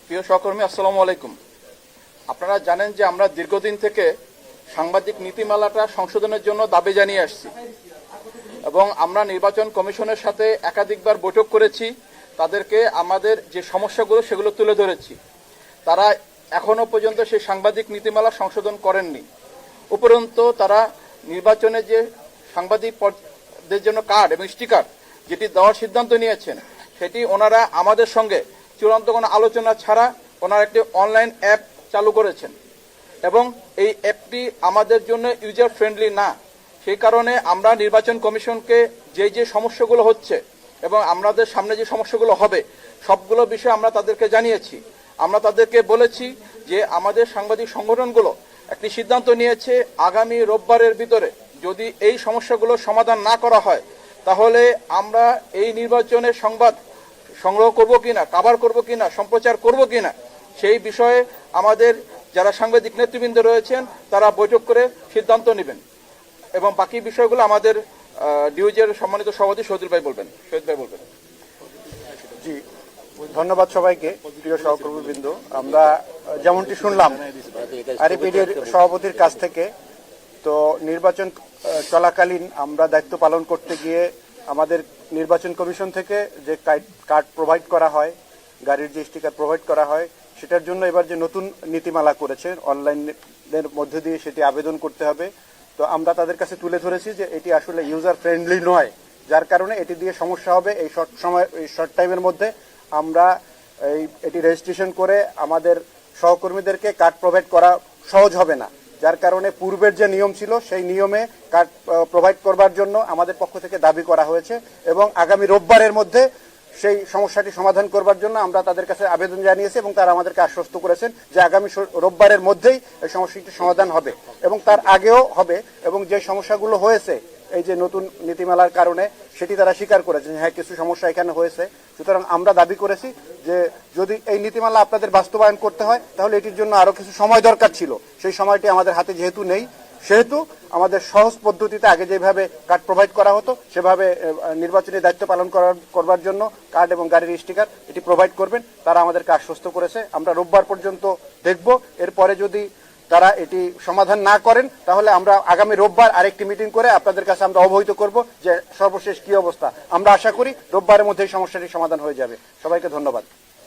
প্রিয় সহকর্মী, আসসালামু আলাইকুম। আপনারা জানেন যে আমরা দীর্ঘদিন থেকে সাংবাদিক নীতিমালাটা সংশোধনের জন্য দাবি জানিয়ে আসছি এবং আমরা নির্বাচন কমিশনের সাথে একাধিকবার বৈঠক করেছি। তাদেরকে আমাদের যে সমস্যাগুলো সেগুলো তুলে ধরেছি। তারা এখনো পর্যন্ত সেই সাংবাদিক নীতিমালা সংশোধন করেননি। উপরন্তু তারা নির্বাচনে যে সাংবাদিকদের জন্য কার্ড এবং স্টিকার যেটি দেওয়ার সিদ্ধান্ত নিয়েছেন, সেটি ওনারা আমাদের সঙ্গে চূড়ান্ত কোনো আলোচনা ছাড়া ওনারা একটি অনলাইন অ্যাপ চালু করেছেন এবং এই অ্যাপটি আমাদের জন্য ইউজার ফ্রেন্ডলি না। সেই কারণে আমরা নির্বাচন কমিশনকে যে সমস্যাগুলো হচ্ছে এবং আমাদের সামনে যে সমস্যাগুলো হবে সবগুলো বিষয়ে আমরা তাদেরকে জানিয়েছি। আমরা তাদেরকে বলেছি যে আমাদের সাংবাদিক সংগঠনগুলো একটি সিদ্ধান্ত নিয়েছে, আগামী রোববারের ভিতরে যদি এই সমস্যাগুলো সমাধান না করা হয় তাহলে আমরা এই নির্বাচনের সংবাদ সংগ্রহ করব কিনা, কভার করব কিনা, সম্প্রচার করব কিনা, সেই বিষয়ে আমাদের যারা সাংবাদিক নেতৃবৃন্দ রয়েছেন তারা বৈঠক করে সিদ্ধান্ত নেবেন এবং বাকি বিষয়গুলো আমাদের ডিউজের সম্মানিত সভাপতি শহীদুল ভাই বলবেন। জি, ধন্যবাদ সবাইকে। প্রিয় সহকর্মীবৃন্দ, আমরা যেমনটি শুনলাম আরএপিডির সভাপতির কাছ থেকে, তো নির্বাচন চলাকালীন আমরা দায়িত্ব পালন করতে গিয়ে আমাদের নির্বাচন কমিশন থেকে যে কার্ড প্রোভাইড করা হয়, গাড়ির যে স্টিকার প্রোভাইড করা হয়, সেটার জন্য এবার যে নতুন নীতিমালা করেছে অনলাইনের মধ্যে দিয়ে সেটি আবেদন করতে হবে। তো আমরা তাদের কাছে তুলে ধরেছি যে এটি আসলে ইউজার ফ্রেন্ডলি নয়, যার কারণে এটি দিয়ে সমস্যা হবে। এই শর্ট টাইমের মধ্যে আমরা এটি রেজিস্ট্রেশন করে আমাদের সহকর্মীদেরকে কার্ড প্রোভাইড করা সহজ হবে না, যার কারণে পূর্বের যে নিয়ম ছিল সেই নিয়মে কার্ড প্রোভাইড করবার জন্য আমাদের পক্ষ থেকে দাবি করা হয়েছে এবং আগামী রোববারের মধ্যে সেই সমস্যাটি সমাধান করবার জন্য আমরা তাদের কাছে আবেদন জানিয়েছি এবং তারা আমাদেরকে আশ্বস্ত করেছেন যে আগামী রোববারের মধ্যেই এই সমস্যাটি সমাধান হবে এবং তার আগেও হবে। এবং যে সমস্যাগুলো হয়েছে এই যে নতুন নীতিমালার কারণে সেটি তারা স্বীকার করেছেন, হ্যাঁ কিছু সমস্যা এখানে হয়েছে। সুতরাং আমরা দাবি করেছি যে যদি এই নীতিমালা আপনাদের বাস্তবায়ন করতে হয় তাহলে এটির জন্য আরো কিছু সময় দরকার ছিল। সেই সময়টি আমাদের হাতে যেহেতু নেই, সেহেতু আমাদের সহজ পদ্ধতিতে আগে যেভাবে কার্ড প্রোভাইড করা হতো সেভাবে নির্বাচনী দায়িত্ব পালন করবার জন্য কার্ড এবং গাড়ির স্টিকার এটি প্রোভাইড করবেন, তারা আমাদেরকে আশ্বস্ত করেছে। আমরা রোববার পর্যন্ত দেখব, এরপরে যদি তারা এটি সমাধান না করেন তাহলে আমরা আগামী রোববার আরেকটি মিটিং করে আপনাদের কাছে আমরা অবহিত করব যে সর্বশেষ কি অবস্থা। আমরা আশা করি রোববারের মধ্যে এই সমস্যাটি সমাধান হয়ে যাবে। সবাইকে ধন্যবাদ।